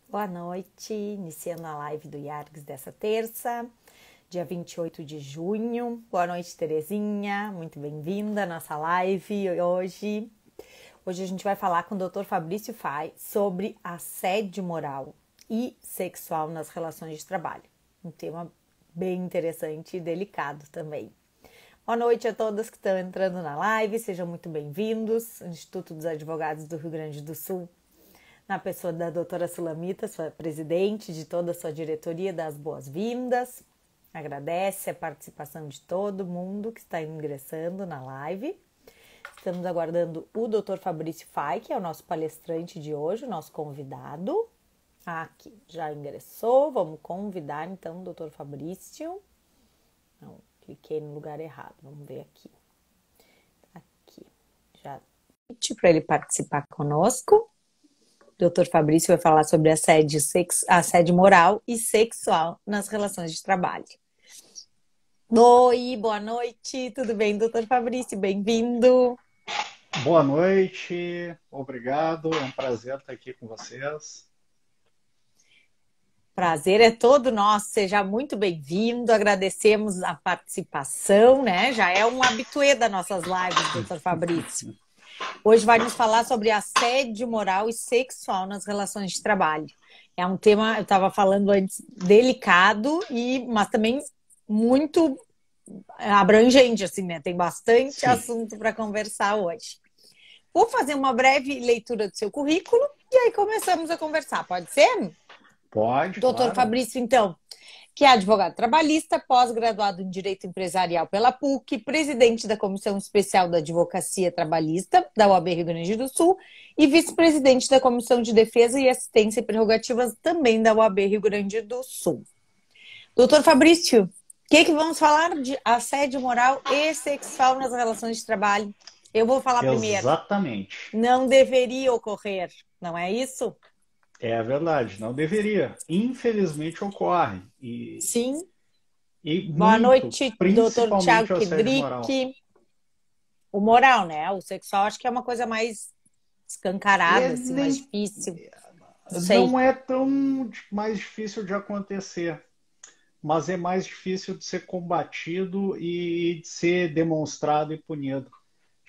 Boa noite, iniciando a live do IARGS dessa terça, dia 28 de junho. Boa noite, Terezinha, muito bem-vinda à nossa live hoje. Hoje a gente vai falar com o Dr. Fabrício Fay sobre assédio moral e sexual nas relações de trabalho. Um tema bem interessante e delicado também. Boa noite a todos que estão entrando na live, sejam muito bem-vindos. O Instituto dos Advogados do Rio Grande do Sul, na pessoa da doutora Sulamita, sua presidente, de toda a sua diretoria, dá as boas-vindas. Agradece a participação de todo mundo que está ingressando na live. Estamos aguardando o Dr. Fabrício Fay, que é o nosso palestrante de hoje, o nosso convidado. Aqui, já ingressou. Vamos convidar, então, o Dr. Fabrício. Não, cliquei no lugar errado. Vamos ver aqui. Aqui, já para ele participar conosco. O Dr. Fabrício vai falar sobre assédio moral e sexual nas relações de trabalho. Oi, boa noite, tudo bem, Dr. Fabrício? Bem-vindo. Boa noite, obrigado, é um prazer estar aqui com vocês. Prazer é todo nosso, seja muito bem-vindo, agradecemos a participação, né? Já é um habitué das nossas lives, Dr. Fabrício. Hoje vai nos falar sobre assédio moral e sexual nas relações de trabalho. É um tema, eu estava falando antes, delicado, mas também muito abrangente, assim, né? Tem bastante Sim, assunto para conversar hoje. Vou fazer uma breve leitura do seu currículo e aí começamos a conversar, pode ser? pode, Doutor claro. Fabrício, então, que é advogado trabalhista, pós-graduado em Direito Empresarial pela PUC, presidente da Comissão Especial da Advocacia Trabalhista da OAB Rio Grande do Sul e vice-presidente da Comissão de Defesa e Assistência e Prerrogativas também da OAB Rio Grande do Sul. Doutor Fabrício, o que vamos falar de assédio moral e sexual nas relações de trabalho? Eu vou falar primeiro. Exatamente. Não deveria ocorrer, não é isso? É verdade, não deveria. Infelizmente ocorre. Sim. E Boa muito, noite, doutor Tiago principalmente o assédio moral. Kedrick. O moral, né? O sexual acho que é uma coisa mais É escancarada, assim, mais nem, difícil. Não sei. não é tão mais difícil de acontecer, mas é mais difícil de ser combatido e de ser demonstrado e punido.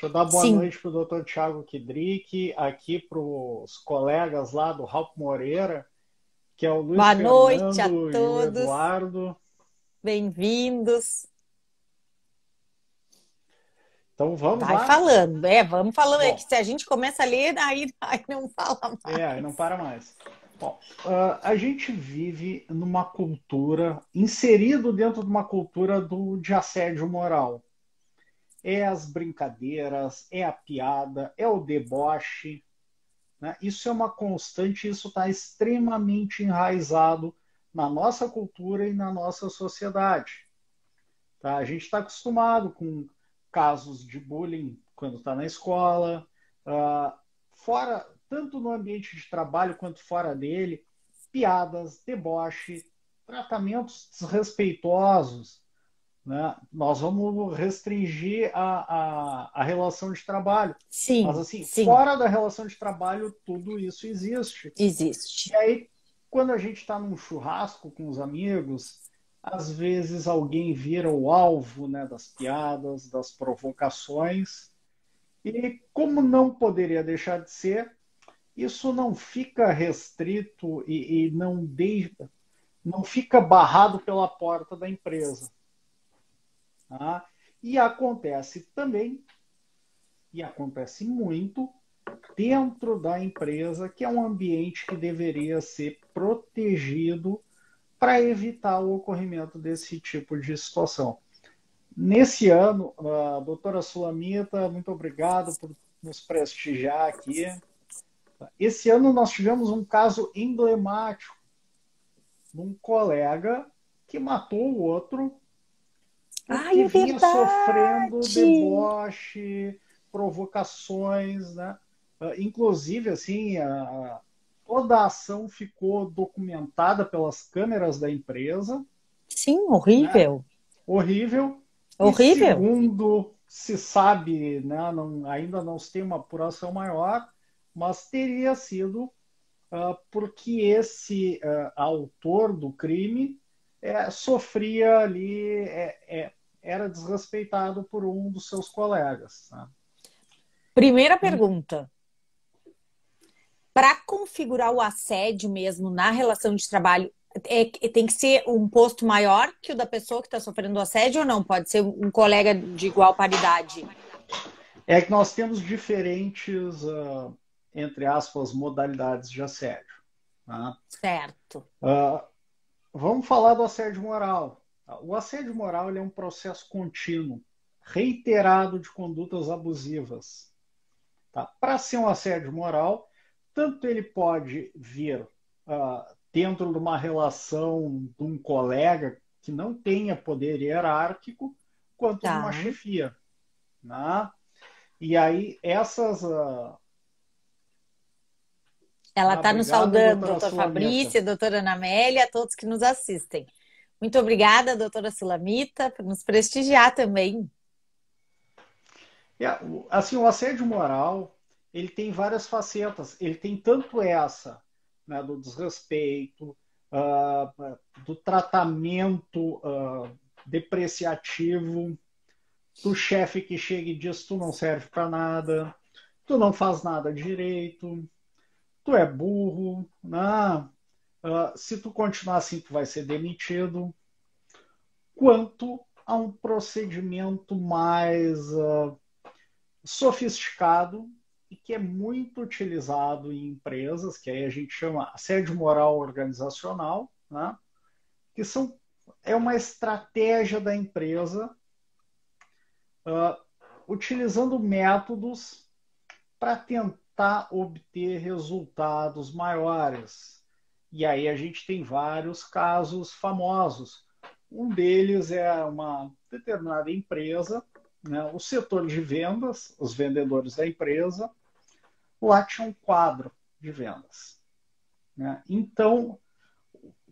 Deixa eu dar boa Sim. noite para o doutor Tiago Kidrick, aqui para os colegas lá do Ralph Moreira, que é o Luiz Boa noite a Fernando e o todos. Eduardo. Bem-vindos. Então vamos Vai lá? falando. Vamos falando. É que Bom, se a gente começa a ler, aí não fala aí não mais. para mais. Bom, a gente vive numa cultura, inserido dentro de uma cultura de assédio moral. É as brincadeiras, é a piada, é o deboche, né? Isso é uma constante, isso está extremamente enraizado na nossa cultura e na nossa sociedade. Tá? A gente está acostumado com casos de bullying quando está na escola, fora, tanto no ambiente de trabalho quanto fora dele, piadas, deboche, tratamentos desrespeitosos, né? Nós vamos restringir a relação de trabalho. Mas, Sim, assim, sim, fora da relação de trabalho, tudo isso existe. existe. E aí, quando a gente está num churrasco com os amigos, às vezes alguém vira o alvo, né, das piadas, das provocações. E como não poderia deixar de ser, isso não fica restrito e não fica barrado pela porta da empresa. Tá? E acontece também, e acontece muito, dentro da empresa, que é um ambiente que deveria ser protegido para evitar o ocorrimento desse tipo de situação. Nesse ano, a doutora Sulamita, muito obrigado por nos prestigiar aqui. Esse ano nós tivemos um caso emblemático de um colega que matou o outro Ai, porque é vinha sofrendo verdade. deboche, provocações, né? Inclusive, assim, toda a ação ficou documentada pelas câmeras da empresa, Sim, né? horrível. Horrível. E Horrível. segundo se sabe, né, ainda não se tem uma apuração maior, mas teria sido porque esse autor do crime sofria ali, era desrespeitado por um dos seus colegas. Né? Primeira E pergunta. Para configurar o assédio mesmo na relação de trabalho, tem que ser um posto maior que o da pessoa que está sofrendo o assédio ou não? Pode ser um colega de igual paridade? é que nós temos diferentes, entre aspas, modalidades de assédio. Tá? Certo. Vamos falar do assédio moral. O assédio moral ele é um processo contínuo, reiterado de condutas abusivas. Tá? Para ser um assédio moral, tanto ele pode vir dentro de uma relação de um colega que não tenha poder hierárquico, quanto de uma Tá. chefia. Né? E aí, essas. Ela está nos Obrigado, saudando, doutora doutor Sulamita. Fabrício, doutora Ana Amélia, a todos que nos assistem. Muito obrigada, doutora Sulamita, por nos prestigiar também. Assim, o assédio moral, ele tem várias facetas. Ele tem tanto essa, né, do desrespeito, do tratamento depreciativo, do chefe que chega e diz tu não serve para nada, tu não faz nada direito, tu é burro, né? Se tu continuar assim, tu vai ser demitido, quanto a um procedimento mais sofisticado e que é muito utilizado em empresas, que aí a gente chama assédio moral organizacional, né? Que é uma estratégia da empresa utilizando métodos para tentar obter resultados maiores. E aí a gente tem vários casos famosos. Um deles é uma determinada empresa, né, o setor de vendas, os vendedores da empresa, lá tinha um quadro de vendas. Né? Então,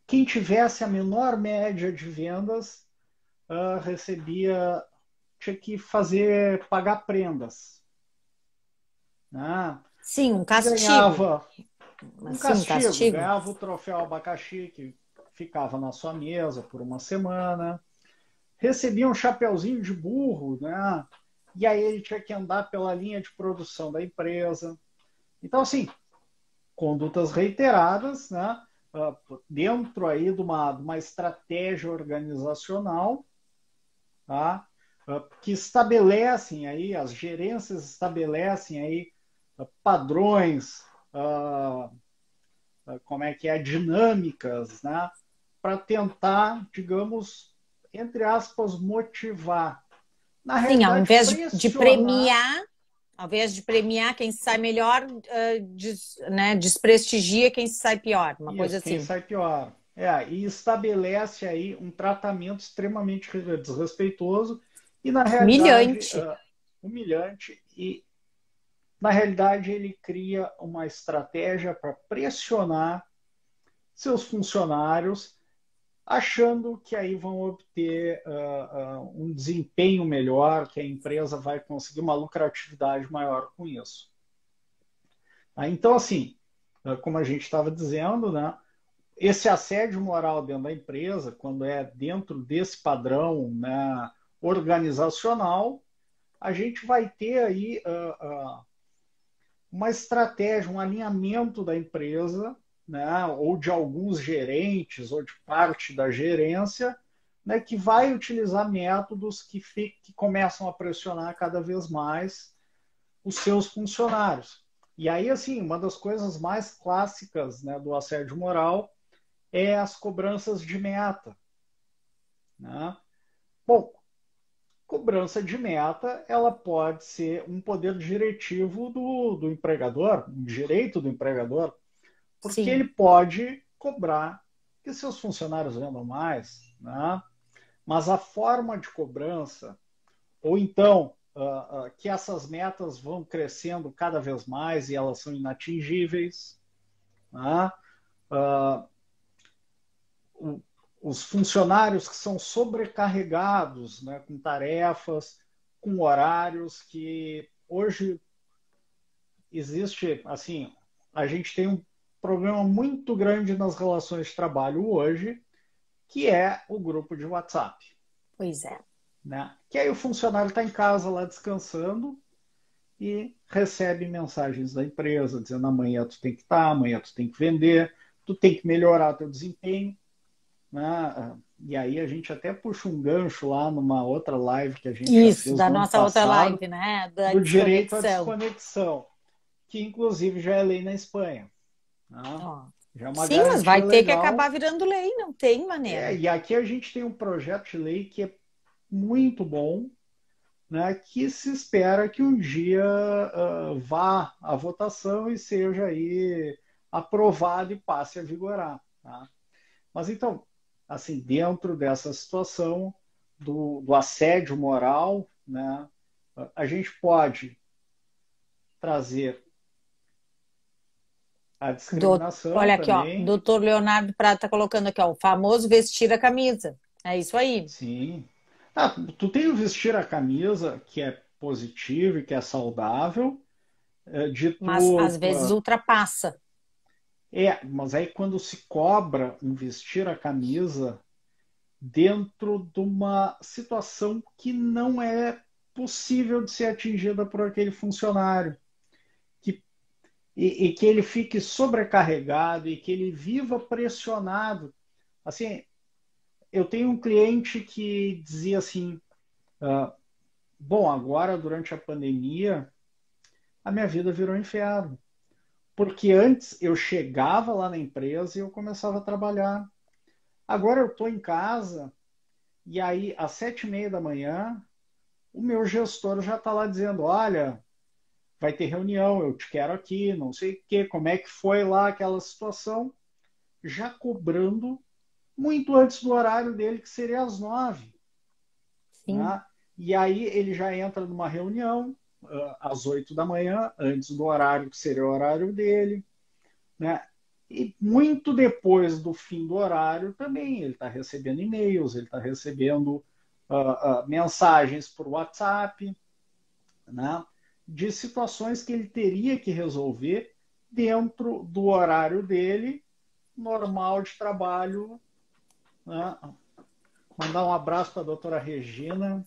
quem tivesse a menor média de vendas tinha que pagar prendas. Né? Sim, um E castigo. ganhava um Assim, um castigo, castigo. ganhava o troféu abacaxi, que ficava na sua mesa por uma semana, recebia um chapeuzinho de burro, né? E aí ele tinha que andar pela linha de produção da empresa. Então, assim, condutas reiteradas, né? Dentro aí de uma estratégia organizacional, tá? Que estabelecem aí, as gerências estabelecem aí padrões, como é que é, dinâmicas, né? Para tentar, digamos, entre aspas, motivar. Na Sim, realidade, pressionar. ao invés de premiar quem se sai melhor, né, desprestigia quem se sai pior, uma coisa Isso, quem assim. sai pior. E estabelece aí um tratamento extremamente desrespeitoso e, na realidade, Humilhante. humilhante. E, na realidade, ele cria uma estratégia para pressionar seus funcionários, achando que aí vão obter um desempenho melhor, que a empresa vai conseguir uma lucratividade maior com isso. Então, assim, como a gente estava dizendo, né, esse assédio moral dentro da empresa, quando é dentro desse padrão, né, organizacional, a gente vai ter aí uma estratégia, um alinhamento da empresa, né, ou de alguns gerentes, ou de parte da gerência, né, que vai utilizar métodos que começam a pressionar cada vez mais os seus funcionários. E aí, assim, uma das coisas mais clássicas, né, do assédio moral é as cobranças de meta. Né? Bom, cobrança de meta, ela pode ser um poder diretivo do empregador, um direito do empregador, porque ele Sim. pode cobrar que seus funcionários vendam mais, né? Mas a forma de cobrança, ou então que essas metas vão crescendo cada vez mais e elas são inatingíveis, né? Uh, os funcionários que são sobrecarregados, né, com tarefas, com horários que hoje existe, assim, a gente tem um problema muito grande nas relações de trabalho hoje, que é o grupo de WhatsApp. Pois é. Né? Que aí o funcionário está em casa lá descansando e recebe mensagens da empresa dizendo amanhã tu tem que estar, amanhã tu tem que vender, tu tem que melhorar teu desempenho. Né? E aí a gente até puxa um gancho lá numa outra live que a gente já Isso, fez da no ano nossa outra passado, live, né? Da do direito à desconexão. desconexão, que inclusive já é lei na Espanha. Né? Ó. Já é uma Sim, mas vai garantia ter que acabar legal. virando lei, não tem maneira. E aqui a gente tem um projeto de lei que é muito bom, né, que se espera que um dia vá à votação e seja aí aprovado e passe a vigorar. Tá? Mas então, assim, dentro dessa situação do assédio moral, né, a gente pode trazer a discriminação Olha aqui, ó, também. doutor Leonardo Prata tá colocando aqui, ó, o famoso vestir a camisa. É isso aí. Sim. Ah, tu tem o vestir a camisa, que é positivo e que é saudável, de Mas às tu. vezes ultrapassa. Mas aí quando se cobra um vestir a camisa dentro de uma situação que não é possível de ser atingida por aquele funcionário, que, e que ele fique sobrecarregado e que ele viva pressionado. Assim, eu tenho um cliente que dizia assim, bom, agora durante a pandemia a minha vida virou um inferno. Porque antes eu chegava lá na empresa e eu começava a trabalhar. Agora eu estou em casa e aí às 7:30 da manhã o meu gestor já está lá dizendo, olha, vai ter reunião, eu te quero aqui, não sei o quê, como é que foi lá aquela situação, já cobrando muito antes do horário dele, que seria às 9. Sim. Né? E aí ele já entra numa reunião às 8 da manhã, antes do horário que seria o horário dele, né? E muito depois do fim do horário também, ele está recebendo e-mails, ele está recebendo mensagens por WhatsApp, né? De situações que ele teria que resolver dentro do horário dele, normal de trabalho. Né? Mandar um abraço para a doutora Regina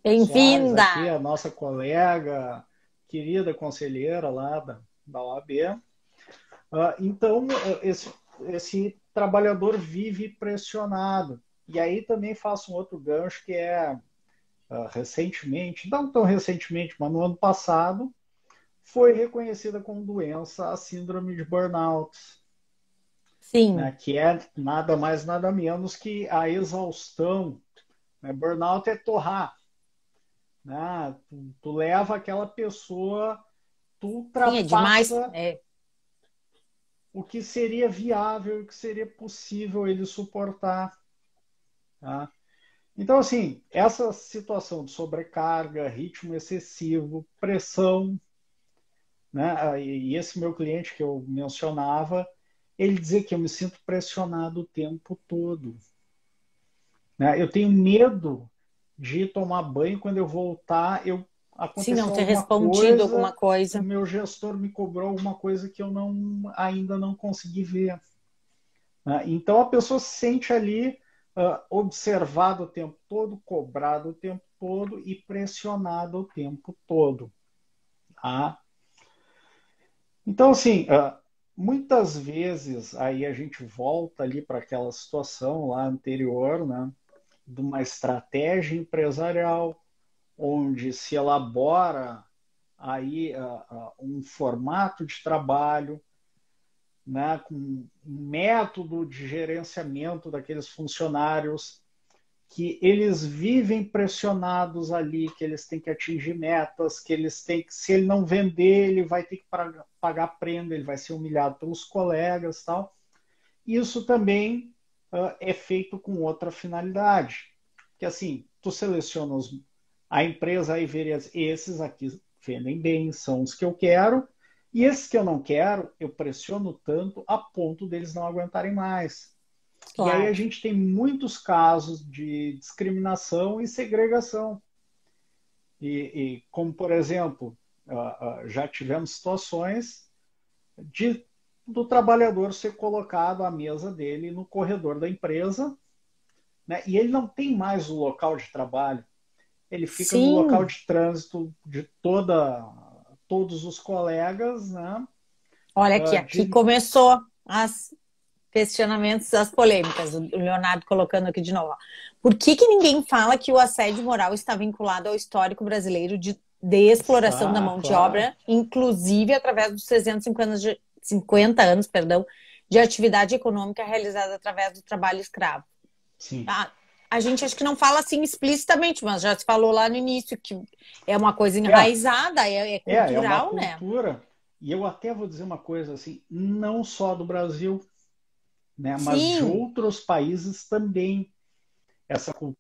Soares, aqui, Bem-vinda! a nossa colega, querida conselheira lá da OAB. Então, esse trabalhador vive pressionado. E aí também faço um outro gancho que é, recentemente, não tão recentemente, mas no ano passado, foi reconhecida como doença a síndrome de burnout, né, Sim, que é nada mais, nada menos que a exaustão. Né? Burnout é torrar. Né? Tu leva aquela pessoa, tu sim, é demais. ultrapassa É, o que seria viável, o que seria possível ele suportar. Tá? Então, assim, essa situação de sobrecarga, ritmo excessivo, pressão, né? E esse meu cliente que eu mencionava, ele dizia que eu me sinto pressionado o tempo todo. Né? Eu tenho medo de tomar banho quando eu voltar, se não aconteceu ter alguma respondido alguma coisa, o coisa. meu gestor me cobrou alguma coisa que eu ainda não consegui ver. Né? Então a pessoa se sente ali observada o tempo todo, cobrada o tempo todo e pressionada o tempo todo. Tá? Então, assim, muitas vezes aí a gente volta ali para aquela situação lá anterior, né, de uma estratégia empresarial onde se elabora aí um formato de trabalho, né, com um método de gerenciamento daqueles funcionários que eles vivem pressionados ali, que eles têm que atingir metas, que eles têm que, se ele não vender, ele vai ter que pagar prenda, ele vai ser humilhado pelos colegas, tal. Isso também é feito com outra finalidade, que assim, tu seleciona a empresa e vê esses aqui vendem bem, são os que eu quero, e esses que eu não quero, eu pressiono tanto a ponto deles não aguentarem mais. E aí a Claro. gente tem muitos casos de discriminação e segregação. Como, por exemplo, já tivemos situações de do trabalhador ser colocado à mesa dele no corredor da empresa, né? E ele não tem mais o local de trabalho, ele fica no local Sim, de trânsito de todos os colegas, né? olha aqui, aqui De, começou as questionamentos, as polêmicas. O Leonardo colocando aqui de novo. Ó. Por que que ninguém fala que o assédio moral está vinculado ao histórico brasileiro de exploração da está, mão de claro, obra, inclusive através dos 350 anos 50 anos, perdão, de atividade econômica realizada através do trabalho escravo? sim. A gente acho que não fala assim explicitamente, mas já se falou lá no início que é uma coisa É, enraizada, é é uma cultural, né? cultura, e eu até vou dizer uma coisa assim, não só do Brasil, né? Mas de Sim, outros países também. Essa cultura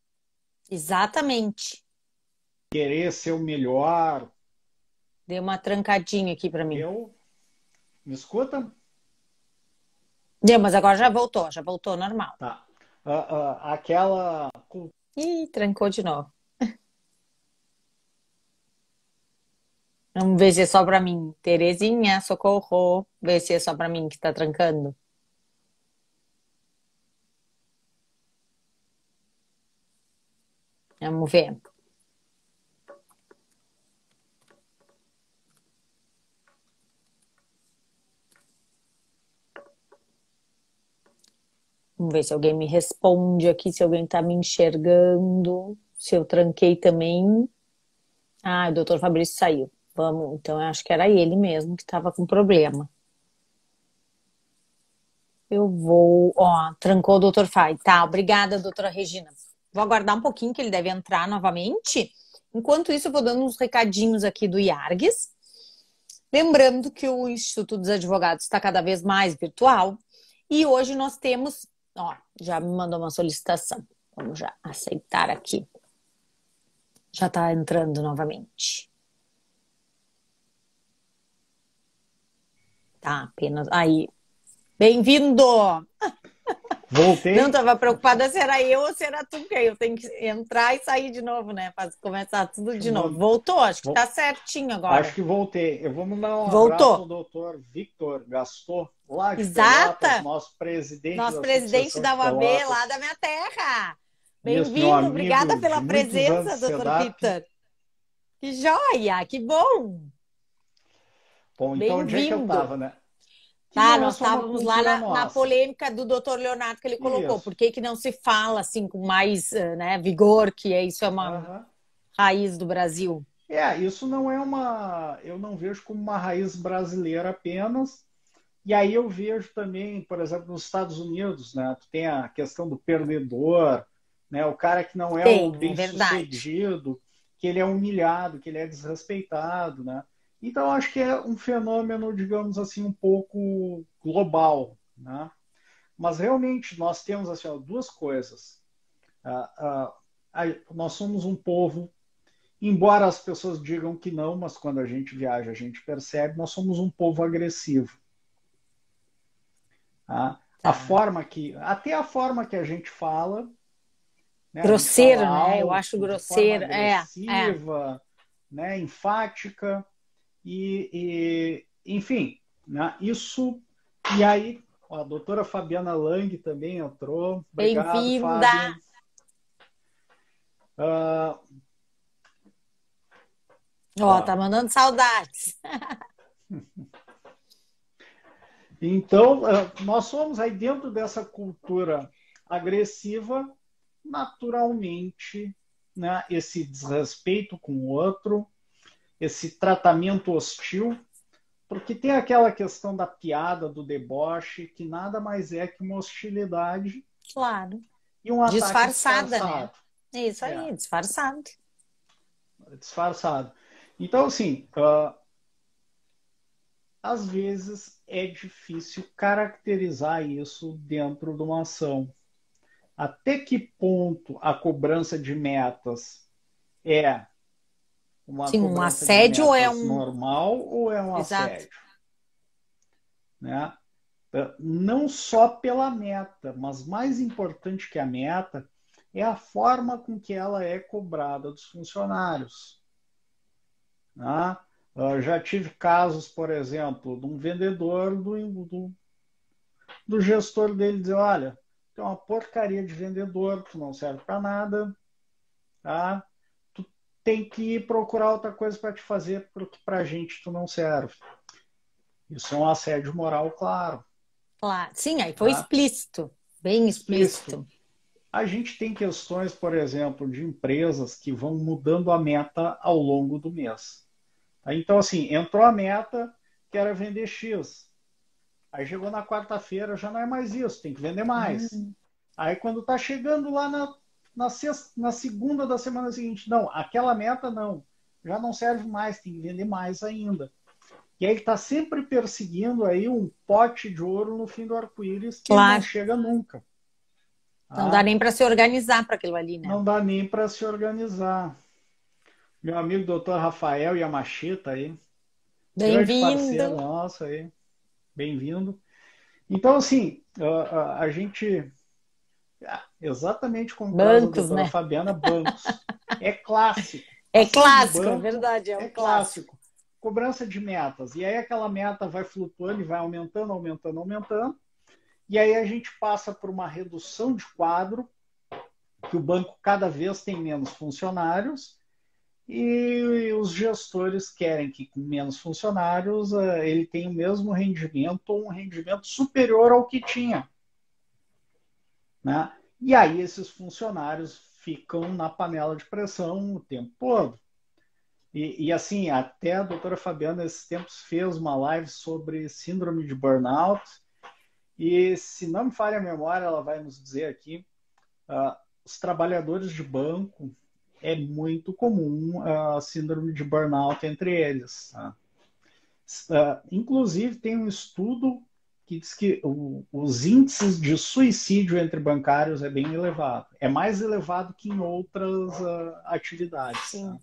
exatamente. de querer ser o melhor. Deu uma trancadinha aqui para mim. Eu, me escuta? Deu, mas agora já voltou normal. Tá. Aquela cultura Ih, trancou de novo. Vamos ver se é só para mim. Terezinha, socorro. Ver se é só para mim que tá trancando. Vamos ver. Vamos ver se alguém me responde aqui, se alguém tá me enxergando. Se eu tranquei também. Ah, o doutor Fabrício saiu. Vamos, então eu acho que era ele mesmo que estava com problema. Eu vou. Ó, trancou o doutor Fai. Tá, obrigada, doutora Regina. Vou aguardar um pouquinho que ele deve entrar novamente. Enquanto isso, eu vou dando uns recadinhos aqui do IARGS. Lembrando que o Instituto dos Advogados está cada vez mais virtual. E hoje nós temos. Ó, já me mandou uma solicitação. Vamos já aceitar aqui. Já está entrando novamente. Tá, apenas. Aí. Bem-vindo! Não, voltei. estava preocupada se era eu ou se era tu, porque aí eu tenho que entrar e sair de novo, né? Para começar tudo de novo. Voltou, acho que tá certinho Acho agora. que voltei. Eu vou mandar um abraço Voltou. ao doutor Victor Gastor, lá de Pelotas, Exata! nosso presidente Nosso da presidente subseção de da UAB lá da Pelotas. minha terra. Isso, meu Bem-vindo, obrigada amigo de pela muitos anos presença, de doutor SEDAP. Peter. Que joia, que bom. Bom, então onde é que eu Bem-vindo. estava, né? Que Tá, não é nós só uma estávamos lá cultura na nossa. polêmica do doutor Leonardo que ele colocou. Isso. Por que que não se fala assim com mais né, vigor, que isso é uma Aham. raiz do Brasil? Isso não é uma. Eu não vejo como uma raiz brasileira apenas. E aí eu vejo também, por exemplo, nos Estados Unidos, né? Tu tem a questão do perdedor, né? O cara que não é o Tem, é verdade. bem-sucedido, que ele é humilhado, que ele é desrespeitado, né? Então acho que é um fenômeno, digamos assim, um pouco global, né? Mas realmente nós temos assim, ó, duas coisas. Nós somos um povo, embora as pessoas digam que não, mas quando a gente viaja a gente percebe, nós somos um povo agressivo. Tá? Tá. Até a forma que a gente fala, né? A gente fala Grosseiro, né? Eu acho alto, de forma grosseiro. É. agressiva, né? Enfática enfim, né? Isso e aí ó, a doutora Fabiana Lang também entrou. Obrigado, Bem-vinda. Fábio. Uh, Ó, tá tá. mandando saudades. Então, nós somos aí dentro dessa cultura agressiva, naturalmente, né, esse desrespeito com o outro, esse tratamento hostil, porque tem aquela questão da piada, do deboche, que nada mais é que uma hostilidade Claro. e um ataque Disfarçada, né? disfarçado. É isso É, aí, disfarçado. disfarçado. Então, assim, às vezes é difícil caracterizar isso dentro de uma ação. Até que ponto a cobrança de metas é uma Sim, um cobrança de assédio é metas um. normal ou é um Exato. assédio? Né? Não só pela meta, mas mais importante que a meta é a forma com que ela é cobrada dos funcionários. Né? Já tive casos, por exemplo, de um vendedor do gestor dele dizer, olha, tu é uma porcaria de vendedor, tu não serve para nada, tá? Tu tem que ir procurar outra coisa para te fazer, porque para a gente tu não serve. Isso é um assédio moral, claro. Claro. Sim, aí foi Tá? explícito, bem Explícito. explícito. A gente tem questões, por exemplo, de empresas que vão mudando a meta ao longo do mês. Tá? Então, assim, entrou a meta que era vender X. Aí chegou na quarta-feira, já não é mais isso, tem que vender mais. Hum, Aí quando está chegando lá na segunda da semana seguinte, não, aquela meta não, já não serve mais, tem que vender mais ainda. E aí ele está sempre perseguindo aí um pote de ouro no fim do arco-íris que ele não claro. chega nunca. Não dá Tá? nem para se organizar para aquilo ali, né? Não dá nem para se organizar. Meu amigo doutor Rafael Yamashita aí, grande parceiro Bem-vindo. nosso aí, bem-vindo. Então, assim, a gente, exatamente como o caso da Bancos, doutora né? Fabiana, bancos. É clássico. É Ação de clássico, é banco verdade, é é um clássico. clássico. Cobrança de metas. E aí aquela meta vai flutuando e vai aumentando, aumentando, aumentando. E aí a gente passa por uma redução de quadro, que o banco cada vez tem menos funcionários, e os gestores querem que com menos funcionários ele tenha o mesmo rendimento ou um rendimento superior ao que tinha. Né? E aí esses funcionários ficam na panela de pressão o tempo todo. E assim, até a doutora Fabiana, esses tempos, fez uma live sobre síndrome de burnout. E se não me falha a memória, ela vai nos dizer aqui, os trabalhadores de banco, é muito comum a síndrome de burnout entre eles. Tá? Inclusive, tem um estudo que diz que os índices de suicídio entre bancários é bem elevado. É mais elevado que em outras atividades. Tá? Sim.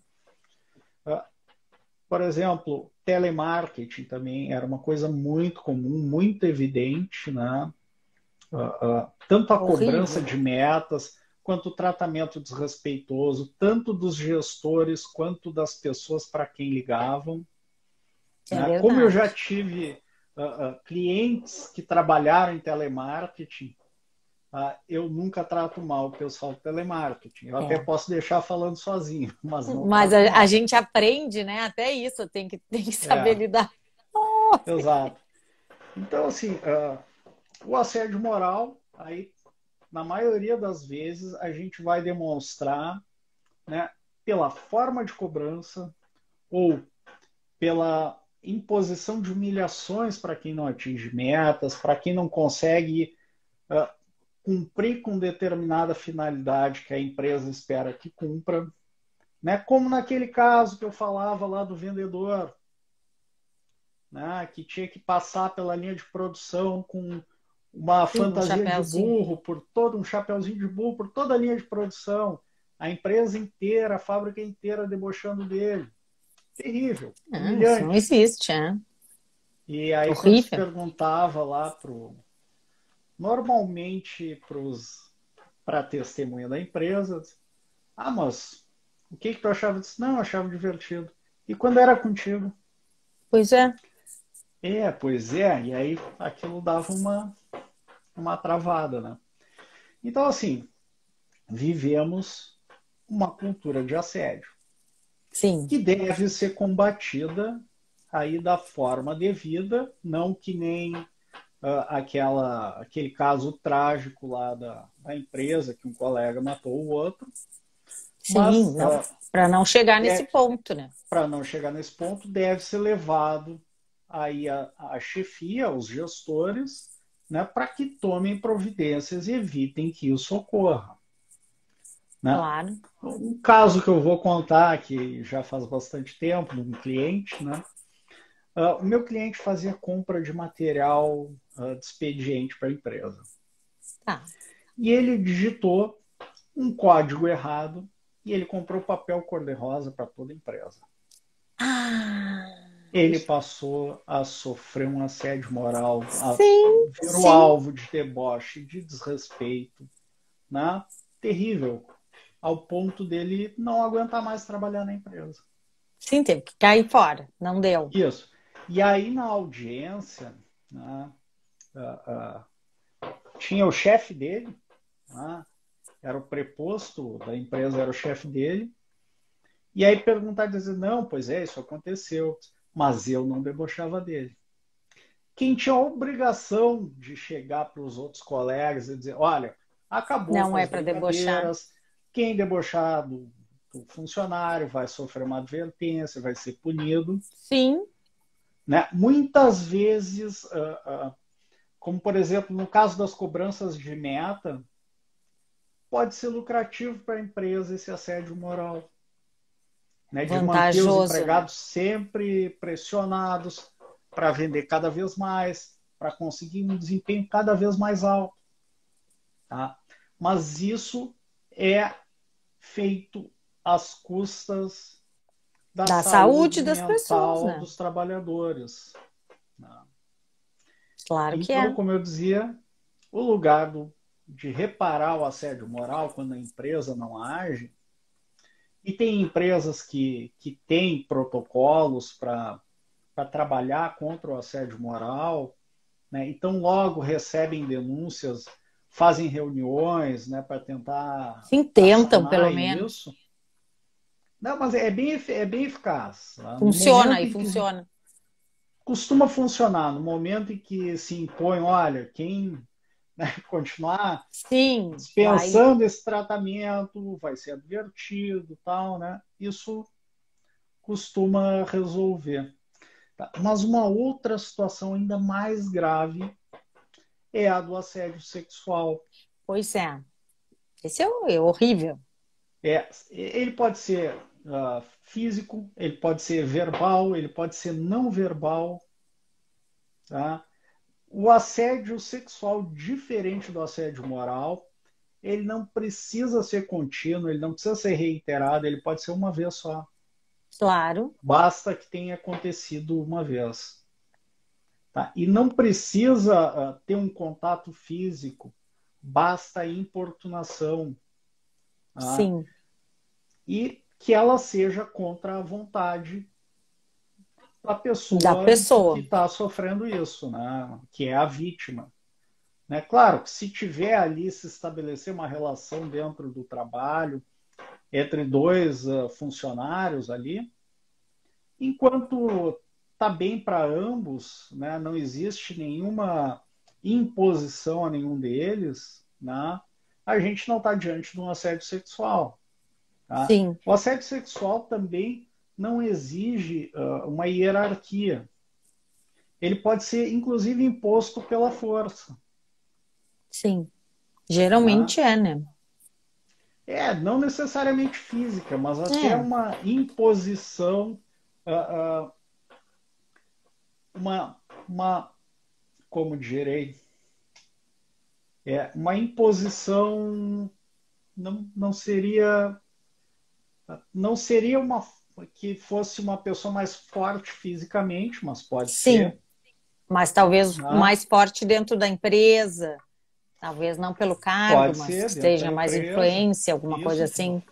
Por exemplo, telemarketing também era uma coisa muito comum, muito evidente, né? Tanto a cobrança Horrível. de metas, quanto o tratamento desrespeitoso, tanto dos gestores quanto das pessoas para quem ligavam. É Né? Como eu já verdade. tive clientes que trabalharam em telemarketing, eu nunca trato mal o pessoal do telemarketing. Eu até É. posso deixar falando sozinho, mas não Mas trato a mal. gente aprende, né? Até isso, tem que saber É, lidar. exato. Então, assim, o assédio moral, aí, na maioria das vezes, a gente vai demonstrar, né, pela forma de cobrança ou pela imposição de humilhações para quem não atinge metas, para quem não consegue cumprir com determinada finalidade que a empresa espera que cumpra, né? Como naquele caso que eu falava lá do vendedor, né? Que tinha que passar pela linha de produção com uma Sim, um fantasia de chapéuzinho. burro, por todo um chapeuzinho de burro, por toda a linha de produção, a empresa inteira, a fábrica inteira debochando dele. Terrível, Ah, isso não humilhante. existe, é E aí quando se horrível. perguntava lá normalmente para a testemunha da empresa, mas o que tu achava disso? Não, eu achava divertido. E quando era contigo? Pois é. Pois é, e aí aquilo dava uma travada, né? Então, assim, vivemos uma cultura de assédio Sim. que deve ser combatida aí da forma devida, não que nem aquele caso trágico lá da empresa, que um colega matou o outro, Sim, mas não, para não chegar nesse ponto, né? para não chegar nesse ponto, deve ser levado aí a chefia, os gestores, né, para que tomem providências e evitem que isso ocorra. Né? Claro. Um caso que eu vou contar, que já faz bastante tempo, de um cliente, né? O meu cliente fazia compra de material de expediente para a empresa. Tá. E ele digitou um código errado e ele comprou papel cor-de-rosa para toda a empresa. Ah, Ele passou a sofrer um assédio moral, sim, virou sim. alvo de deboche, de desrespeito, né? Terrível, ao ponto dele não aguentar mais trabalhar na empresa. Sim, teve que cair fora. Não deu. Isso. E aí na audiência, né, ah, tinha o chefe dele, né, era o preposto da empresa, era o chefe dele. E aí perguntar e dizer, não, pois é, isso aconteceu, mas eu não debochava dele. Quem tinha a obrigação de chegar para os outros colegas e dizer, olha, acabou com Não é as para debochar. brincadeiras, quem debochar do funcionário vai sofrer uma advertência, vai ser punido. Sim, Né? Muitas vezes, como por exemplo no caso das cobranças de meta, pode ser lucrativo para a empresa esse assédio moral, né? De manter os vantajoso, né? empregados sempre pressionados para vender cada vez mais, para conseguir um desempenho cada vez mais alto. Tá? Mas isso é feito às custas da Da saúde saúde das pessoas, mental né? dos trabalhadores. Né? Claro que Então, é. como eu dizia, o lugar de reparar o assédio moral quando a empresa não age, e tem empresas que têm protocolos para trabalhar contra o assédio moral, né? Então logo recebem denúncias, fazem reuniões, né, para tentar Sim, tentam, pelo sanar menos. isso. Não, mas é bem eficaz. Tá? No Funciona momento e em que funciona. costuma funcionar, no momento em que se impõe, olha, quem, né, continuar Sim, vai. dispensando esse tratamento, vai ser advertido, tal, né? Isso costuma resolver. Tá? Mas uma outra situação ainda mais grave é a do assédio sexual. Pois é. Esse é horrível. Ele pode ser físico, ele pode ser verbal, ele pode ser não verbal. Tá? O assédio sexual, diferente do assédio moral, ele não precisa ser contínuo, ele não precisa ser reiterado, ele pode ser uma vez só. Claro. Basta que tenha acontecido uma vez. Tá? E não precisa ter um contato físico, basta a importunação. Tá? Sim. E que ela seja contra a vontade da Da pessoa que pessoa. está sofrendo isso, né? Que é a vítima. Né? Claro que se tiver ali, se estabelecer uma relação dentro do trabalho, entre dois funcionários ali, enquanto está bem para ambos, né? Não existe nenhuma imposição a nenhum deles, né? A gente não está diante de um assédio sexual. Tá? Sim, O assédio sexual também não exige uma hierarquia. Ele pode ser, inclusive, imposto pela força. sim. Tá? Geralmente é, né? Não necessariamente física, mas até É. uma imposição, uh, uh, uma, uma, como direi, uma imposição não seria uma que fosse uma pessoa mais forte fisicamente, mas pode Sim. ser, Mas talvez né? mais forte dentro da empresa. Talvez não pelo cargo, Pode mas que ser dentro da esteja mais empresa, influência, alguma coisa isso, assim.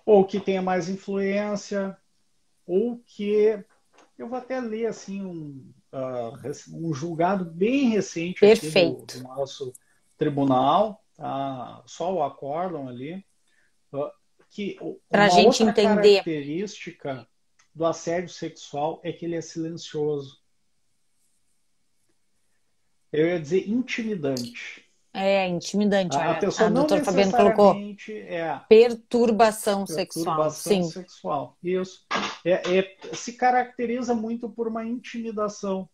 ou que tenha mais influência, ou que eu vou até ler assim um julgado bem recente aqui do Perfeito. nosso tribunal, tá? Só o acórdão ali, uh, que Para a uma gente outra entender. característica do assédio sexual é que ele é silencioso. Eu ia dizer intimidante. É intimidante. A Olha, pessoa a não doutora Fabiano colocou necessariamente é perturbação sexual. perturbação Sim, sexual. Isso. Se caracteriza muito por uma intimidação.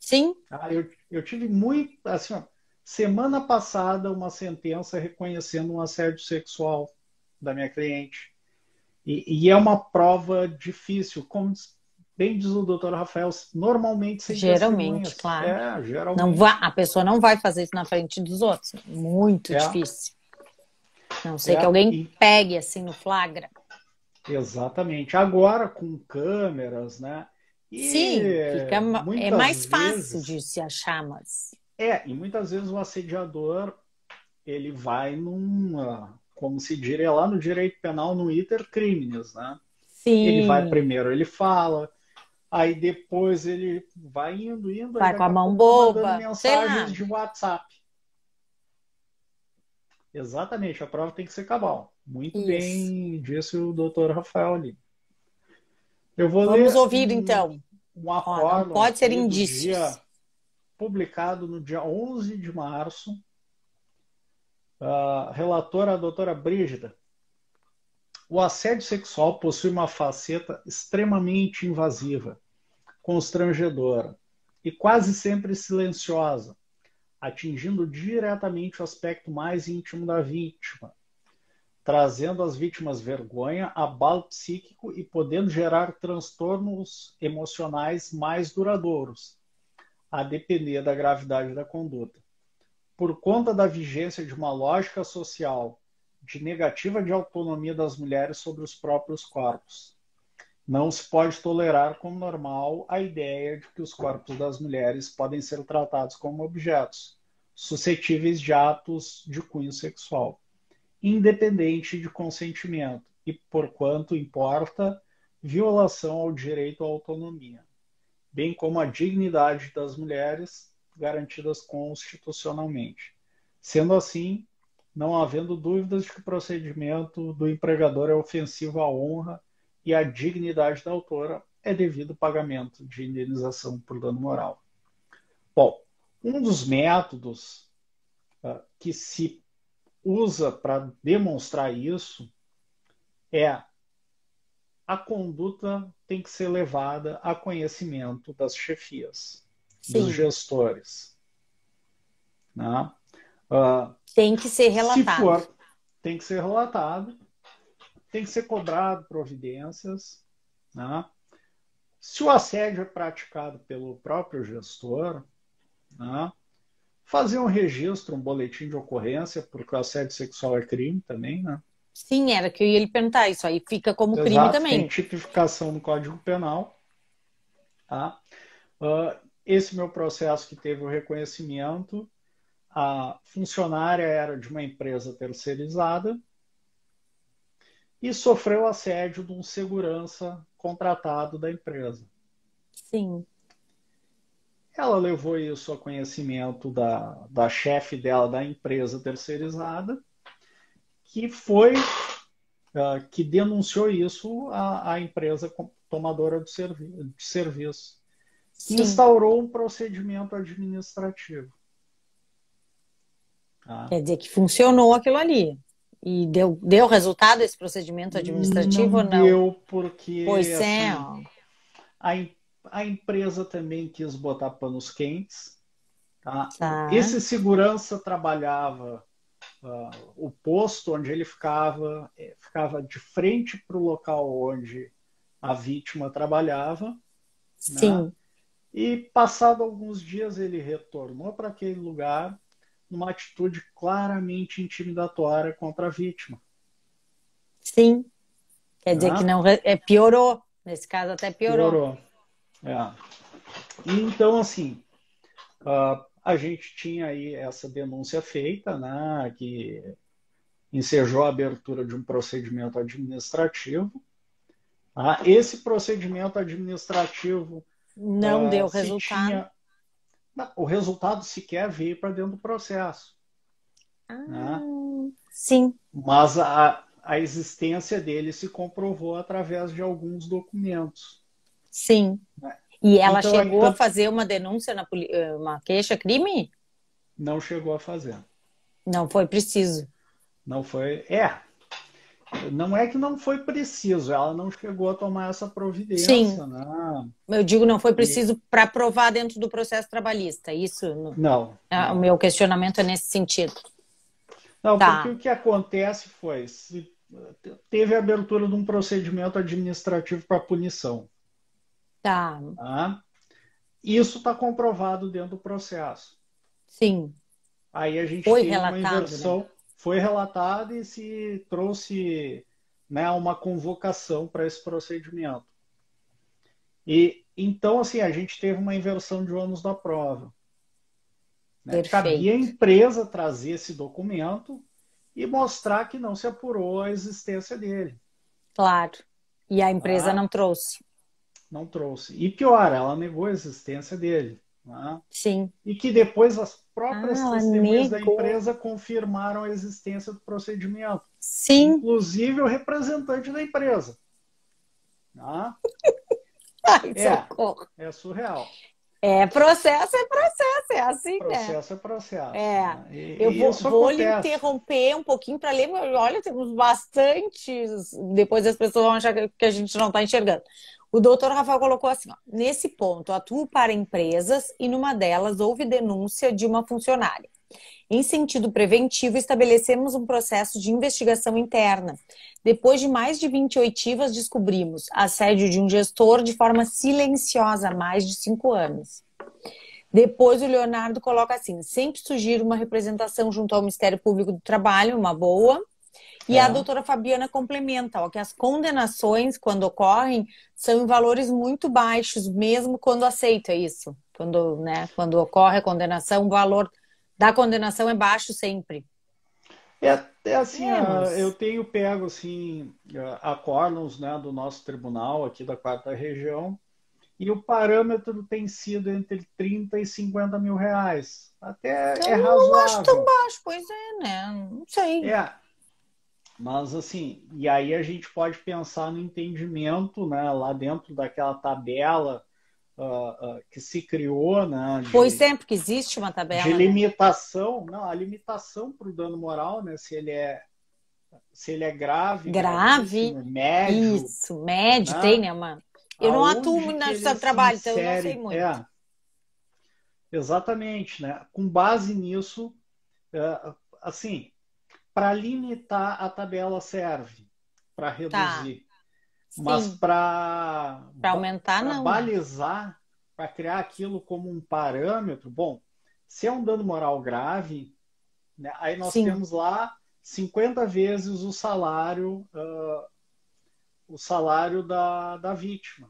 sim, Eu tive muito. Assim, ó, semana passada, uma sentença reconhecendo um assédio sexual da minha cliente. E é uma prova difícil. Como bem diz o doutor Rafael, normalmente sem geralmente, testemunhas. claro. Não vai, Geralmente. a pessoa não vai fazer isso na frente dos outros. Muito É, difícil. Não sei que é. alguém pegue assim no flagra. Exatamente. Agora com câmeras, né? E Sim, é muitas mais fácil de vezes, se achar, mas e muitas vezes o assediador ele vai como se diria lá no direito penal, no iter criminis, né? Ele vai Sim, primeiro, ele fala, aí depois ele vai indo, aí vai com a daqui a mão pouco tá mandando boba, sei mensagens lá. de WhatsApp. Exatamente, a prova tem que ser cabal. Muito Isso. bem, disse o doutor Rafael ali. Eu vou Vamos ler ouvir então. um Ó, não acórdão pode ser aqui do dia indícios. publicado no dia 11 de março. A relatora, a doutora Brígida. O assédio sexual possui uma faceta extremamente invasiva, constrangedora e quase sempre silenciosa, atingindo diretamente o aspecto mais íntimo da vítima, trazendo às vítimas vergonha, abalo psíquico e podendo gerar transtornos emocionais mais duradouros, a depender da gravidade da conduta. Por conta da vigência de uma lógica social de negativa de autonomia das mulheres sobre os próprios corpos, não se pode tolerar como normal a ideia de que os corpos das mulheres podem ser tratados como objetos, suscetíveis de atos de cunho sexual, independente de consentimento, e, porquanto importa, violação ao direito à autonomia, bem como a dignidade das mulheres garantidas constitucionalmente. Sendo assim, não havendo dúvidas de que o procedimento do empregador é ofensivo à honra e à dignidade da autora, é devido pagamento de indenização por dano moral. Bom, um dos métodos que se usa para demonstrar isso é a conduta tem que ser levada a conhecimento das chefias, dos Sim, gestores. Né? Uh, tem que ser se relatado. for, tem que ser relatado, tem que ser cobrado providências. Né? Se o assédio é praticado pelo próprio gestor, né? Fazer um registro, um boletim de ocorrência, porque o assédio sexual é crime também, né? Sim, era que eu ia lhe perguntar. Isso aí fica como crime Exato, tem também. tipificação no Código Penal. Tá? Esse meu processo que teve o reconhecimento, a funcionária era de uma empresa terceirizada e sofreu assédio de um segurança contratado da empresa. Sim. Ela levou isso a conhecimento da chefe dela da empresa terceirizada, que foi que denunciou isso à empresa tomadora de serviço, que Sim. instaurou um procedimento administrativo. Tá? Quer dizer que funcionou aquilo ali. E deu resultado esse procedimento administrativo Não ou não? deu porque Pois é, assim ó. a, a empresa também quis botar panos quentes. Tá? Tá. Esse segurança trabalhava, o posto onde ele ficava de frente para o local onde a vítima trabalhava, né? Sim. E passado alguns dias ele retornou para aquele lugar numa atitude claramente intimidatória contra a vítima. Sim. Quer dizer que Né? não piorou. Nesse caso até piorou. Piorou. É. E então, assim, a gente tinha aí essa denúncia feita, né, que ensejou a abertura de um procedimento administrativo. Tá? Esse procedimento administrativo Não deu se resultado. tinha. O resultado sequer veio para dentro do processo. Né? Sim. Mas a existência dele se comprovou através de alguns documentos. Sim. Né? E ela Então, chegou a fazer uma denúncia uma queixa-crime? não chegou a fazer. Não foi preciso. Não foi. Não é que não foi preciso, ela não chegou a tomar essa Sim. providência, né? Eu digo, não foi E, preciso para provar dentro do processo trabalhista. Isso, não, o não. meu questionamento é nesse sentido. Não, porque Tá, o que acontece foi, teve a abertura de um procedimento administrativo para punição. tá. Tá? Isso está comprovado dentro do processo. Sim. Aí a gente Foi teve uma relatado, né? inversão, foi relatado e se trouxe, né, uma convocação para esse procedimento. E então, assim, a gente teve uma inversão de ônus da prova. Né? Cabia à Perfeito. empresa trazer esse documento e mostrar que não se apurou a existência dele. Claro. E a empresa Tá? não trouxe. Não trouxe. E pior, ela negou a existência dele. Tá? Sim. E que depois as Ah, próprias ela testemunhas da negou. empresa confirmaram a existência do procedimento, Sim. inclusive o representante da empresa. Tá? Ai, É, socorro. é surreal. É processo, é assim, né? Processo é processo. É. Né? Eu E vou, isso vou lhe acontece. interromper um pouquinho para ler. Olha, temos bastantes. Depois as pessoas vão achar que a gente não está enxergando. O doutor Rafael colocou assim: ó, nesse ponto, atuo para empresas e numa delas houve denúncia de uma funcionária. Em sentido preventivo, estabelecemos um processo de investigação interna. Depois de mais de 20 oitivas, descobrimos assédio de um gestor de forma silenciosa há mais de 5 anos. Depois o Leonardo coloca assim: sempre sugiro uma representação junto ao Ministério Público do Trabalho, uma boa. E a É. doutora Fabiana complementa, ó, que as condenações, quando ocorrem, são em valores muito baixos, mesmo quando aceita isso. Quando, né, quando ocorre a condenação, o valor da condenação é baixo sempre. É assim, eu Temos. tenho pego assim, acórdãos, né, do nosso tribunal aqui da quarta região, e o parâmetro tem sido entre 30 e 50 mil reais. Até Eu é não acho tão razoável. baixo, pois é, né? Não sei. É, mas assim, e aí a gente pode pensar no entendimento, né, lá dentro daquela tabela que se criou, né, Pois é, porque existe uma de tabela, né? limitação, não, a limitação para o dano moral, né, se ele é grave, Grave, gravíssimo, médio, isso, médio, tem, né? né, mano? Eu não atuo Aonde muito que na ele justiça do se trabalho, então eu não sei insere? muito. Exatamente, né? Com base nisso, assim, para limitar a tabela serve para Tá, reduzir, mas sim. para Para aumentar, para não, né? balizar, para criar aquilo como um parâmetro, bom, se é um dano moral grave, né, aí nós Sim. temos lá 50 vezes o salário da vítima.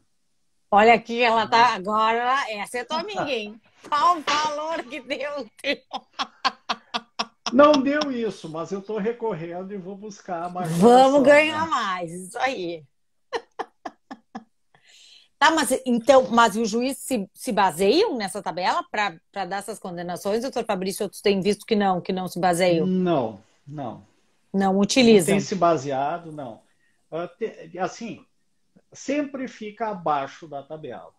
Olha aqui, ela Né? tá agora. Essa é tua amiga, hein? Qual o valor que deu? Não deu isso, mas eu estou recorrendo e vou buscar a Vamos majoração. ganhar Né? mais, isso aí. Tá, mas então, mas os juízes se baseiam nessa tabela para dar essas condenações, doutor Fabrício? Outros têm visto que não se baseiam, Não, não. não Não tem utilizam. se baseado, não. Assim, sempre fica abaixo da tabela. Né?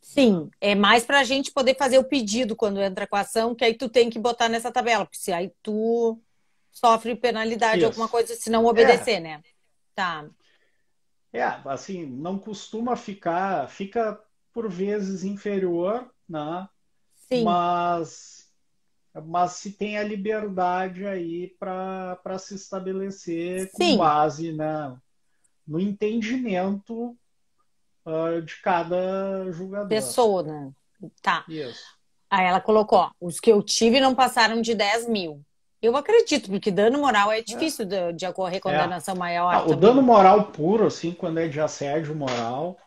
Sim, é mais para a gente poder fazer o pedido quando entra com a ação, que aí tu tem que botar nessa tabela, porque se aí tu sofre penalidade, alguma Isso. coisa, se não É, obedecer, né? Tá. assim, não costuma fica por vezes inferior, né? Sim, mas, mas se tem a liberdade aí para se estabelecer com sim, base, né, no entendimento de cada julgador. pessoa, né? Tá. Isso. Aí ela colocou, ó, os que eu tive não passaram de 10 mil. Eu acredito, porque dano moral é difícil de ocorrer É. condenação maior Ah, o dano também. moral puro, assim, quando é de assédio moral,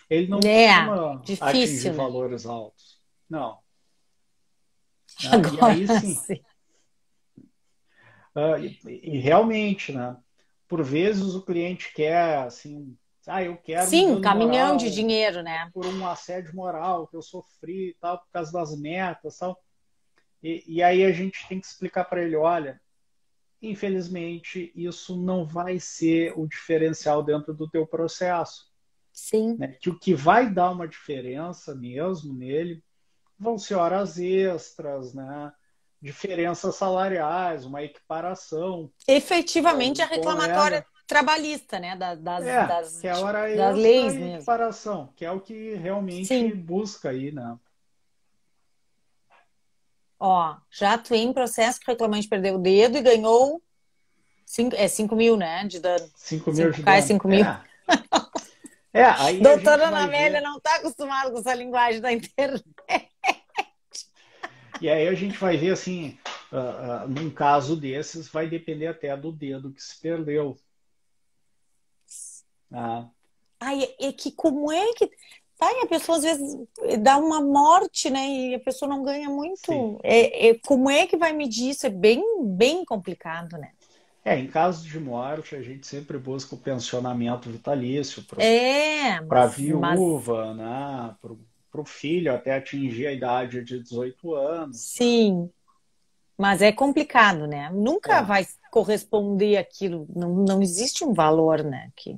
ele não É, costuma atingir difícil, né? valores altos. Não. Né? E Agora aí sim. sim. E realmente, né? Por vezes o cliente quer, assim, eu quero um Sim, dano caminhão de moral dinheiro, né? por um assédio moral que eu sofri e tal, por causa das metas e tal. E aí a gente tem que explicar para ele, olha, infelizmente isso não vai ser o diferencial dentro do teu processo. Sim. Né? Que o que vai dar uma diferença mesmo nele vão ser horas extras, né? Diferenças salariais, uma equiparação com Efetivamente algum a reclamatória colega. trabalhata, né? Que é hora Das extra leis e mesmo. equiparação, que é o que realmente Sim. busca aí, né? Ó, já atuei em processo que o reclamante perdeu o dedo e ganhou 5 mil, né? De dano. 5 mil Cinco de k dano. 5 mil. Aí a gente Doutora Ana vai Amélia ver, não está acostumada com essa linguagem da internet. e aí a gente vai ver assim, num caso desses, vai depender até do dedo que se perdeu. Ah, Ai, é que como é que. Tá, e a pessoa às vezes dá uma morte, né? E a pessoa não ganha sim. muito. Como é que vai medir isso? É bem complicado, né? Em caso de morte, a gente sempre busca o pensionamento vitalício É, para a mas viúva, né? Para o filho até atingir a idade de 18 anos, né? sim, mas é complicado, né? Nunca É. vai corresponder aquilo, não existe um valor, né? Que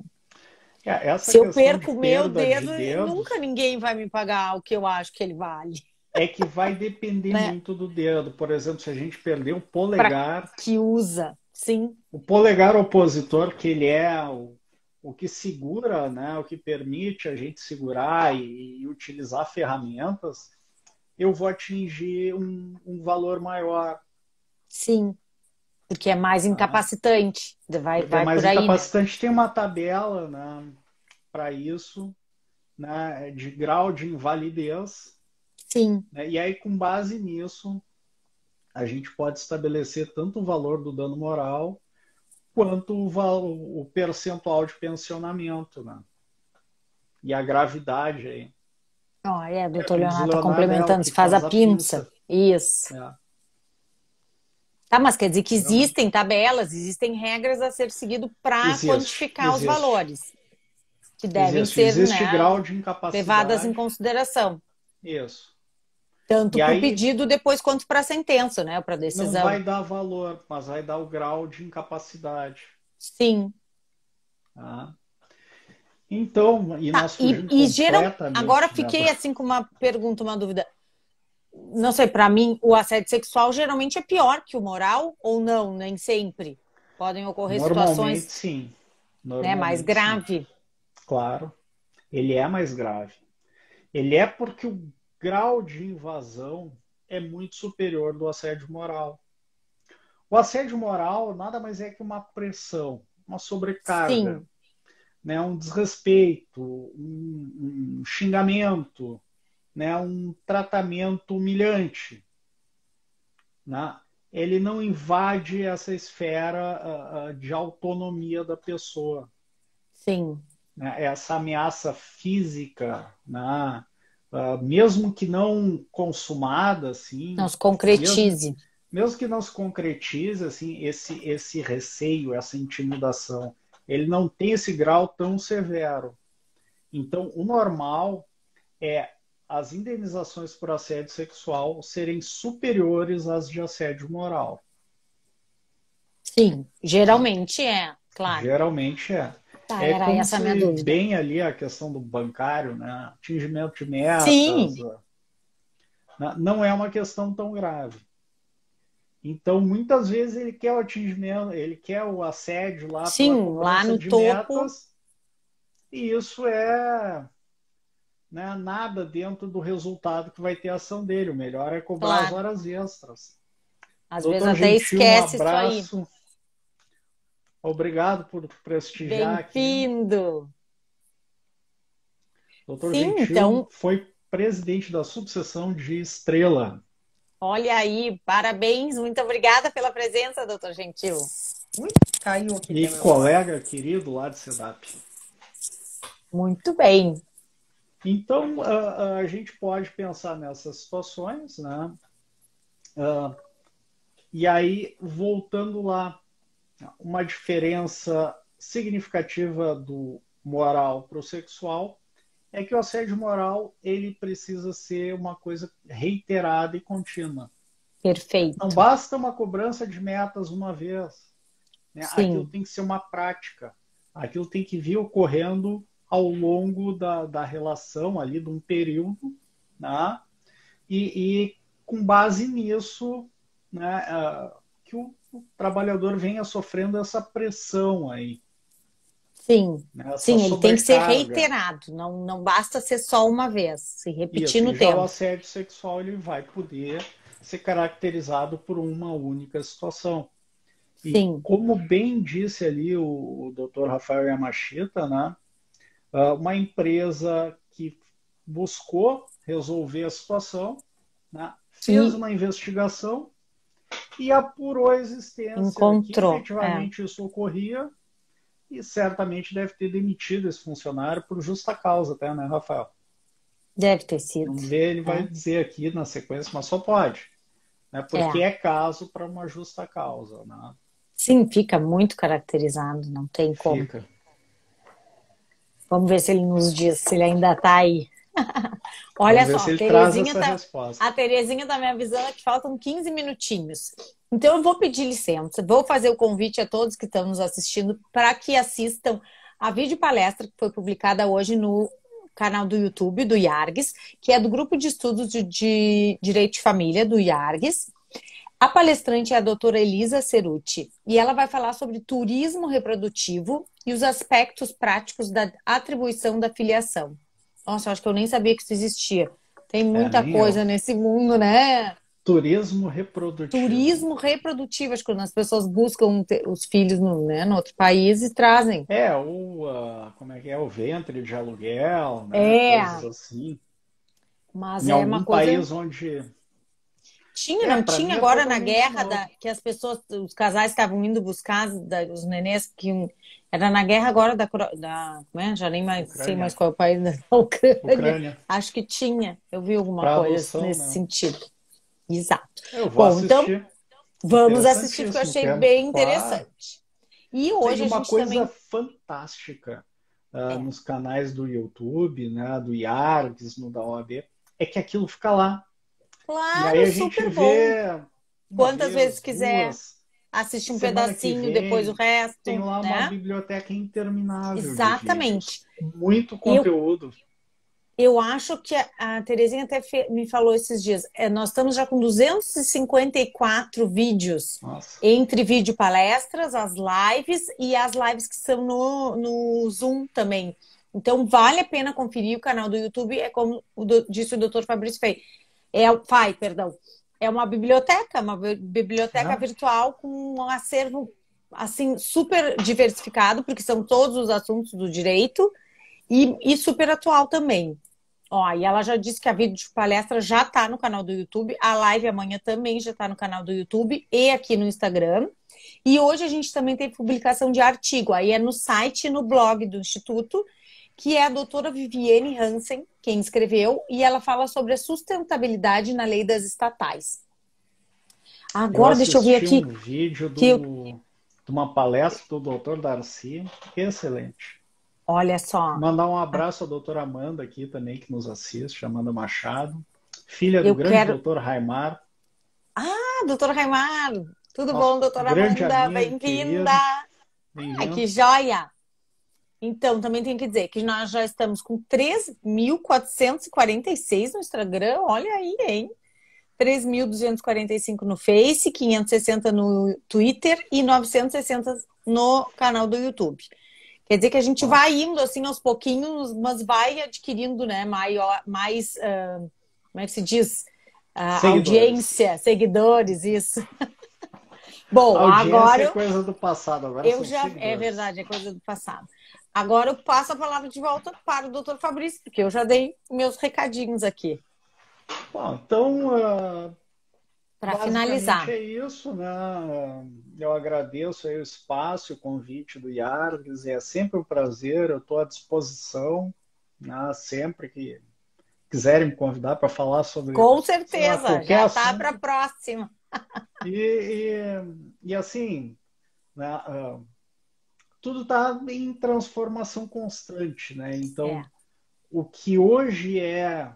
Essa se eu questão de perco o meu perda de dedo, nunca dedos ninguém vai me pagar o que eu acho que ele vale, é que vai depender né? muito do dedo. Por exemplo, se a gente perder Para que usa, sim, o polegar opositor, que ele é o que segura, né, o que permite a gente segurar e utilizar ferramentas, eu vou atingir um valor maior, sim, porque é mais tá? incapacitante, vai, Porque é vai mais por aí, né? incapacitante. Tem uma tabela, né, para isso, né, de grau de invalidez, Sim. né, e aí, com base nisso, a gente pode estabelecer tanto o valor do dano moral quanto o percentual de pensionamento, né? E a gravidade aí. Ó, o doutor Como diz o Leonardo tá Leonardo, é o complementando, que se faz a faz a pinça. pinça. Isso. É, Tá, mas quer dizer que realmente. existem tabelas, existem regras a ser seguido para Existe, quantificar os existe, valores, que devem existe. ser, Existe né, grau de levadas em incapacidade. consideração, Isso. tanto E para o aí pedido depois quanto para a sentença, né, para a não decisão. vai dar valor, mas vai dar o grau de incapacidade. Sim. Tá? Então, e Tá, nós fugimos agora completamente, né? fiquei assim com uma pergunta, uma dúvida. Não sei, para mim, o assédio sexual geralmente é pior que o moral ou não, nem sempre. Podem ocorrer Normalmente, situações, sim. né, mais Normalmente, sim. grave. Claro, ele é mais grave. Ele é porque o grau de invasão é muito superior do assédio moral. O assédio moral nada mais é que uma pressão, uma sobrecarga, Sim, né? Um desrespeito, um xingamento, né? Um tratamento humilhante. Né? Ele não invade essa esfera de autonomia da pessoa. sim. Né? Essa ameaça física, né? Mesmo que não consumada, Não assim, se mesmo, concretize. mesmo que não se concretize, assim, esse receio, essa intimidação, ele não tem esse grau tão severo. Então, o normal é as indenizações por assédio sexual serem superiores às de assédio moral. Sim, Tá? geralmente é, claro. Geralmente é. Tá, É era como essa a minha se dúvida. bem ali a questão do bancário, né? Atingimento de metas, Sim, né? Não é uma questão tão grave. Então, muitas vezes ele quer o atingimento, ele quer o assédio lá pela sim, lá cobrança no de topo, metas, e isso é, né, nada dentro do resultado que vai ter a ação dele. O melhor é cobrar as claro. horas extras. Às vezes Doutor até Gentil, um esquece isso aí. abraço. Obrigado por prestigiar aqui. Bem-vindo. Doutor Sim, Gentil então, foi presidente da subseção de Estrela. olha aí, parabéns, muito obrigada pela presença, doutor Gentil. Ui, caiu aqui E meu relógio. colega querido lá de SEDAP. Muito bem. Então, a gente pode pensar nessas situações, né? Ah, e aí, voltando lá, uma diferença significativa do moral para o sexual é que o assédio moral ele precisa ser uma coisa reiterada e contínua. Não Perfeito. basta uma cobrança de metas uma vez, né? Aquilo Sim, tem que ser uma prática, aquilo tem que vir ocorrendo ao longo da relação ali, de um período, né? E com base nisso, né, que o trabalhador venha sofrendo essa pressão aí, sim. né, essa Sim, ele tem que ser sobrecarga. reiterado, não basta ser só uma vez, se repetir Isso, no e já o tempo. assédio sexual ele vai poder ser caracterizado por uma única situação. E Sim, como bem disse ali o Dr. Rafael Yamashita, né, uma empresa que buscou resolver a situação, né, fez e uma investigação e apurou a existência, que encontrou. É, efetivamente isso ocorria e certamente deve ter demitido esse funcionário por justa causa, até, né, Rafael? deve ter sido. Vamos ver, ele vai É, dizer aqui na sequência, mas só pode, né? Porque é. é caso para uma justa causa, né? Sim, fica muito caracterizado, não tem como. Fica. Vamos ver se ele nos diz, se ele ainda tá aí. Olha Vamos ver só, se ele traz essa A resposta. Terezinha tá me avisando que faltam 15 minutinhos. Então eu vou pedir licença, vou fazer o convite a todos que estão nos assistindo para que assistam a videopalestra que foi publicada hoje no canal do YouTube do IARGS, que é do Grupo de Estudos de Direito de Família do IARGS. A palestrante é a doutora Elisa Ceruti e ela vai falar sobre turismo reprodutivo e os aspectos práticos da atribuição da filiação. Nossa, eu acho que eu nem sabia que isso existia. Tem É, muita nem eu. coisa nesse mundo, né? Turismo reprodutivo. Turismo reprodutivo, acho que quando as pessoas buscam os filhos no outro país e trazem. É, como é que é? O ventre de aluguel, né? Coisas É, assim. mas Em é uma algum coisa. país onde. Tinha, É, não para mim tinha é agora na totalmente guerra novo. que as pessoas, os casais estavam indo buscar os nenês era na guerra agora como é? Já nem mais sei Ucrânia. mais qual é o país da Ucrânia. Ucrânia. Acho que tinha. Eu vi alguma Para coisa adoção, nesse né? sentido. Exato. Eu vou Bom, então assistir. vamos assistir porque eu Interessantíssimo, achei quero. bem Claro. interessante. E E hoje a uma gente coisa também fantástica é, nos canais do YouTube, né, do IARGS, no da OAB, é que aquilo fica lá. E aí claro, a gente super bom. vê uma Quantas vezes vez, quiser, duas, assiste um semana que pedacinho, depois o vem, tem resto, lá uma né? biblioteca interminável de vídeos. Exatamente. Muito Eu conteúdo. Eu acho que a Terezinha até me falou esses dias. Nós estamos já com 254 vídeos Nossa. entre vídeo palestras, as lives e as lives que são no Zoom também. Então vale a pena conferir o canal do YouTube. É como disse o Dr. Fabrício Fai, perdão. É uma biblioteca É. virtual com um acervo assim super diversificado, porque são todos os assuntos do direito e super atual também. Ó, e ela já disse que a vídeo palestra já está no canal do YouTube, a live amanhã também já está no canal do YouTube e aqui no Instagram. E hoje a gente também tem publicação de artigo, aí é no site e no blog do Instituto, que é a doutora Viviane Hansen, quem escreveu, e ela fala sobre a sustentabilidade na lei das estatais. Eu Agora deixa eu ver assisti aqui um vídeo que, de uma palestra do Dr. Darcy, excelente. olha só, Mandar um abraço à doutora Amanda aqui também, que nos assiste, Amanda Machado, filha do eu grande quero. doutor Raimar, Doutora Raimar, tudo bom, nosso doutora grande Amanda? amigo Bem-vinda! querido, Ai, bem-vindo. que joia! Então, também tenho que dizer que nós já estamos com 3.446 no Instagram, olha aí, hein? 3.245 no Face, 560 no Twitter e 960 no canal do YouTube. Quer dizer que a gente Ó, vai indo assim aos pouquinhos, mas vai adquirindo, né, mais como é que se diz? seguidores. Audiência, seguidores, isso. A Bom, audiência agora é coisa do passado, agora eu são já. É seguidores. verdade, é coisa do passado. Agora eu passo a palavra de volta para o doutor Fabrício, porque eu já dei meus recadinhos aqui, Bom, então, para basicamente finalizar. é isso, né? Eu agradeço aí o espaço, o convite do Yardes, é sempre um prazer, eu estou à disposição, né? Sempre que quiserem me convidar para falar sobre, Com sei lá, certeza, qualquer já está para a assunto. próxima. E, e assim, né, tudo está em transformação constante, né? É, Então, o que hoje é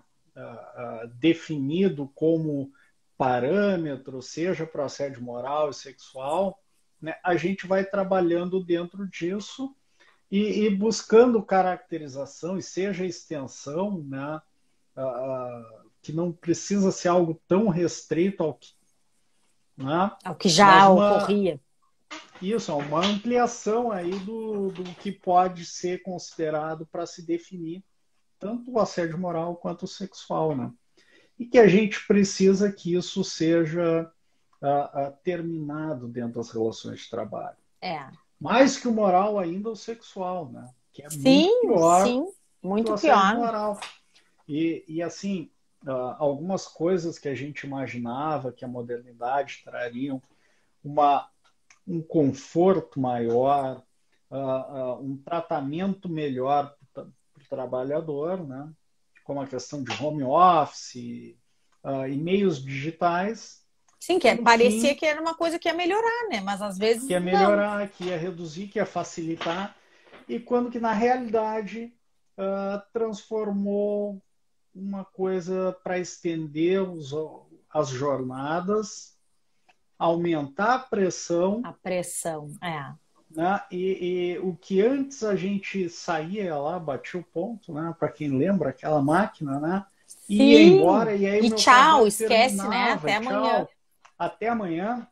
definido como parâmetro, seja para assédio moral e sexual, né, a gente vai trabalhando dentro disso e buscando caracterização, e seja extensão, né, que não precisa ser algo tão restrito ao que, né, é o que mas já ocorria. isso, uma ampliação aí do que pode ser considerado para se definir tanto o assédio moral quanto o sexual, né? E que a gente precisa que isso seja terminado dentro das relações de trabalho. É. Mais que o moral ainda o sexual, né? Que é muito Sim, pior sim, que o muito assédio pior. moral. E assim, algumas coisas que a gente imaginava que a modernidade trariam, uma, um conforto maior, um tratamento melhor para o trabalhador, né? Como a questão de home office, e meios digitais, Sim, que parecia que era uma coisa que ia melhorar, né? Mas às vezes que ia não. melhorar, que ia reduzir, que ia facilitar, e quando que na realidade transformou uma coisa para estender as jornadas, aumentar a pressão, A pressão, né? E o que antes a gente saía lá, batia o ponto, né? Para quem lembra, aquela máquina, né? Ia Sim! embora e aí o E meu tchau, trabalho esquece, né? terminava, Até e amanhã. tchau, até amanhã.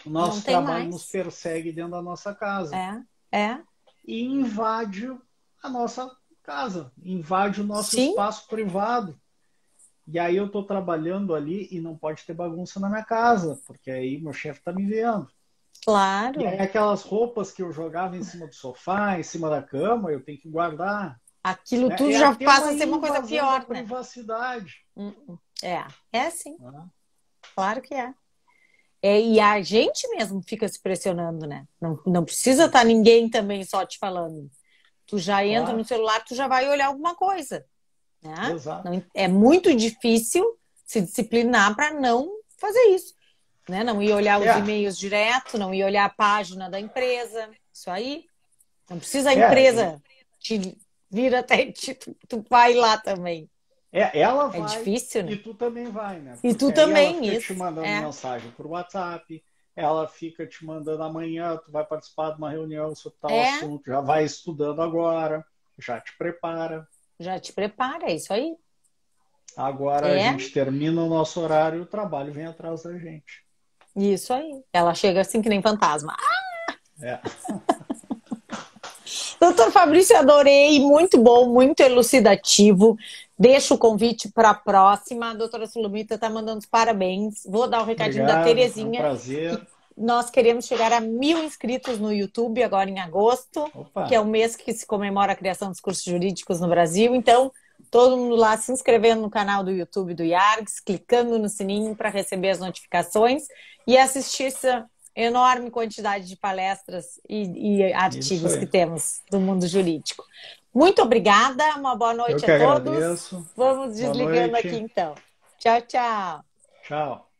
O Não nosso tem trabalho nos mais. persegue dentro da nossa casa É, é. e invade a nossa casa, invade o nosso Sim, espaço privado. E aí eu estou trabalhando ali e não pode ter bagunça na minha casa, porque aí meu chefe está me vendo. E aí claro. aquelas roupas que eu jogava em cima do sofá, em cima da cama, eu tenho que guardar. Aquilo Né? tudo É já até passa uma a ser uma coisa invasão da pior, né? privacidade. É, é sim, Né? claro que é. E a gente mesmo fica se pressionando, né? Não precisa estar ninguém também só te falando. Tu já entra no Claro, celular, tu já vai olhar alguma coisa, né? exato. Não, é muito difícil se disciplinar para não fazer isso, né? Não ir olhar os É, e-mails direto, não ir olhar a página da empresa. Isso aí, não precisa a é, empresa te vir até ti, tu vai lá também. ela É vai difícil, e né? tu também vai, né? E Porque tu aí ela também, fica te isso. mandando É, mensagem por WhatsApp, ela fica te mandando amanhã, tu vai participar de uma reunião sobre tal é, assunto, já vai estudando agora, já te prepara. já te prepara, é isso aí. Agora a É, gente termina o nosso horário e o trabalho vem atrás da gente. isso aí. Ela chega assim que nem fantasma. É. Doutor Fabrício, adorei, muito bom, muito elucidativo. Deixo o convite para a próxima. A doutora Sulumita está mandando os parabéns. Vou dar o recadinho da Obrigado, é um Terezinha, que prazer. nós queremos chegar a 1.000 inscritos no YouTube agora em agosto, que é Opa, o mês que se comemora a criação dos cursos jurídicos no Brasil. Então, todo mundo lá se inscrevendo no canal do YouTube do IARGS, clicando no sininho para receber as notificações e assistir essa enorme quantidade de palestras e isso artigos que aí. temos do mundo jurídico. Muito obrigada, uma boa Eu noite que a todos. agradeço. Vamos Boa desligando aqui noite. então. Tchau, tchau. Tchau.